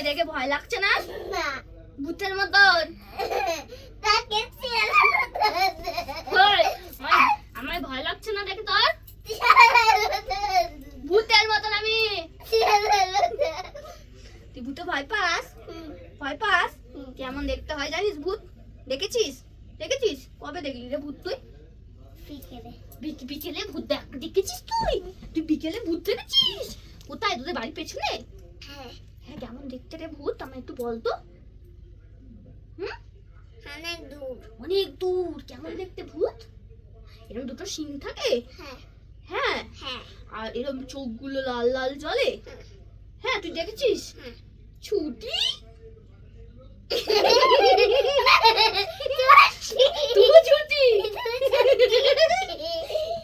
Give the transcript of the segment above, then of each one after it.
আমায় দেখে ভয় লাগছে না? না, ভূতের মতন। আমায় ভয় লাগছে না দেখে তোর? ভূতের মতন আমি। তুই ভূতে ভয় পাস? ভয় পাস? কেমন দেখতে হয় জানিস ভূত? দেখেছিস? দেখেছিস? কবে দেখলি রে ভূত তুই? বিকেলে ভূত দেখেছিস তুই? তুই বিকেলে ভূত দেখেছিস? কোথায়, তোদের বাড়ির পেছনে? হ্যাঁ। কেমন দেখতে রে ভূত, আমায় একটু বলতো। অনেক দূর। অনেক দূর। কেমন দেখতে ভূত? এরকম দুটো শিং থাকে? হ্যাঁ। আর এরকম চোখগুলো লাল লাল জ্বলে? হ্যাঁ, তুই দেখেছিস? ছুটি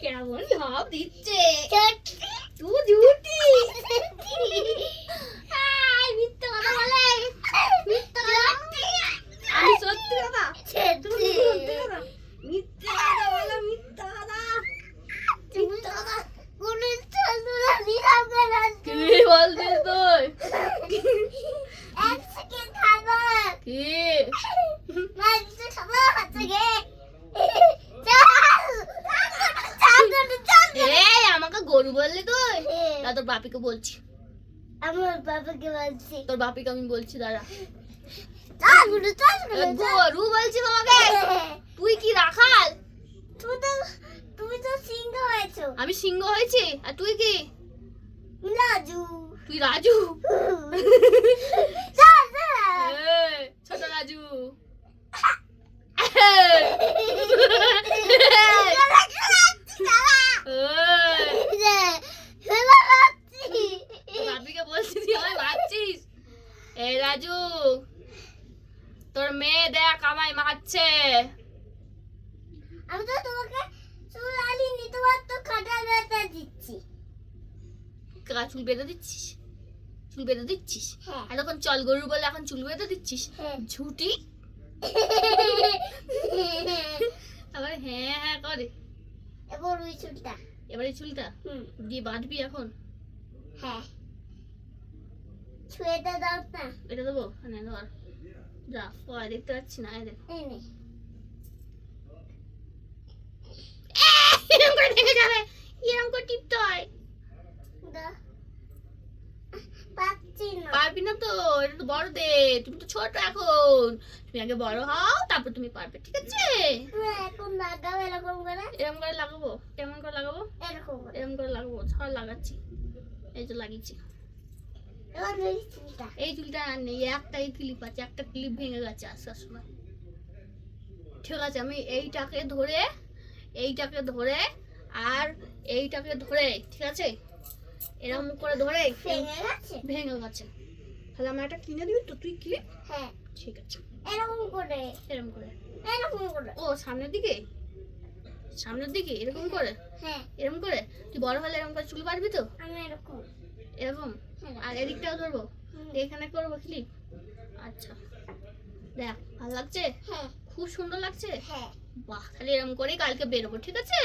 কেমন ভাব দিচ্ছে। তুই ঝুটি। মিথ্যা কথা বলে। আমি সত্যি কথা। তুমি সত্যি কথা। মিথ্যা কথা বলো, মিথ্যা কথা। মিথ্যা কথা। কি বলছিস তুই? আমাকে গরু বললি তুই? না, তোর বাপিকে বলছি। আমার বাবাকে বলছি। তোর বাপিকে আমি বলছি, দাঁড়া। গরু বলছি তোমাকে। তুই কি রাখাল? তুমি তো সিংহ হয়েছো। আমি সিংহ হয়েছি? আর তুই কি? রাজু। তুই রাজু? ছোট রাজু। বাপিকে বলছি, তুই আমায় মারছিস? এই রাজু, তোর মেয়ে দেখ আমায় মারছে। আমি তো তোমাকে চুল আলিনি, তোমার তো কাটা বেঁধে দিচ্ছি। চুল বেঁধে দিচ্ছিস? চুল বেঁধে দিচ্ছিস? আর তখন চল গরু বলে এখন চুল বেঁধে দিচ্ছিস? ঝুটি। আবার হ্যাঁ হ্যাঁ করে। এবার ওই চুলটা, এবার এই চুলটা দিয়ে বাঁধবি এখন? হ্যাঁ। ছুঁয়েটা দাও না। এটা দেবো? হ্যাঁ, ধর। যা, পরে দেখতে পাচ্ছি না। এরকম করে ভেঙে যাবে। এরকম করে টিপতে হয়। পারবি না তো, এটা তো বড়দের। তুমি তো ছোট এখন। তুমি আগে বড় হও, তারপর তুমি পারবে, ঠিক আছে? এখন লাগাও এরকম করে। এরকম করে লাগাবো? কেমন করে লাগাবো? এরকম করে লাগাবো। ছাড়, লাগাচ্ছি। এই তো লাগিয়েছি। এই চুলটা আর নেই, একটাই ক্লিপ আছে। একটা ক্লিপ ভেঙে গেছে আসার সময়। ঠিক আছে, আমি এইটাকে ধরে আর এইটাকে ধরে, ঠিক আছে, এরকম করে ধরে ভেঙে গেছে। তাহলে আমার একটা কিনে দিবি তো তুই ক্লিপ? হ্যাঁ, ঠিক আছে। এরকম করে ও সামনের দিকে এরকম করে? হ্যাঁ, এরকম করে। তুই বড় হলে এরকম করে চুল পারবি তো? আমি এরকম। আর এদিকটাও ধরবো, এখানে করবো ক্লিপ। আচ্ছা, দেখ ভালো লাগছে? হ্যাঁ, খুব সুন্দর লাগছে। হ্যাঁ, বাহ, তাহলে এরকম করেই কালকে বেরোবো, ঠিক আছে?